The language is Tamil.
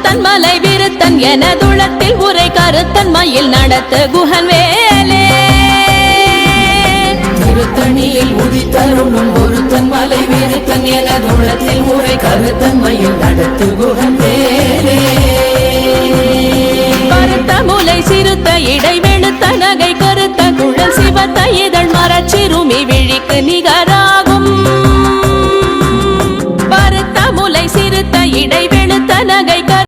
ஒருத்தன் மலை விருத்தன் எனதுளத்தில் உரை கருத்தன் மயில் நடத்து குகன் வேலே திருத்தணியில் உதித்தருளும் ஒருத்தன் மலை விருத்தன் எனதுளத்தில் உரை கருத்தன் மயில் நடத்து குகன் வேலே கருத்த முலை சிறுத்த இடை வெளுத்த நகை கருத்த குழல் சிவத்த இதழ் மரச்சி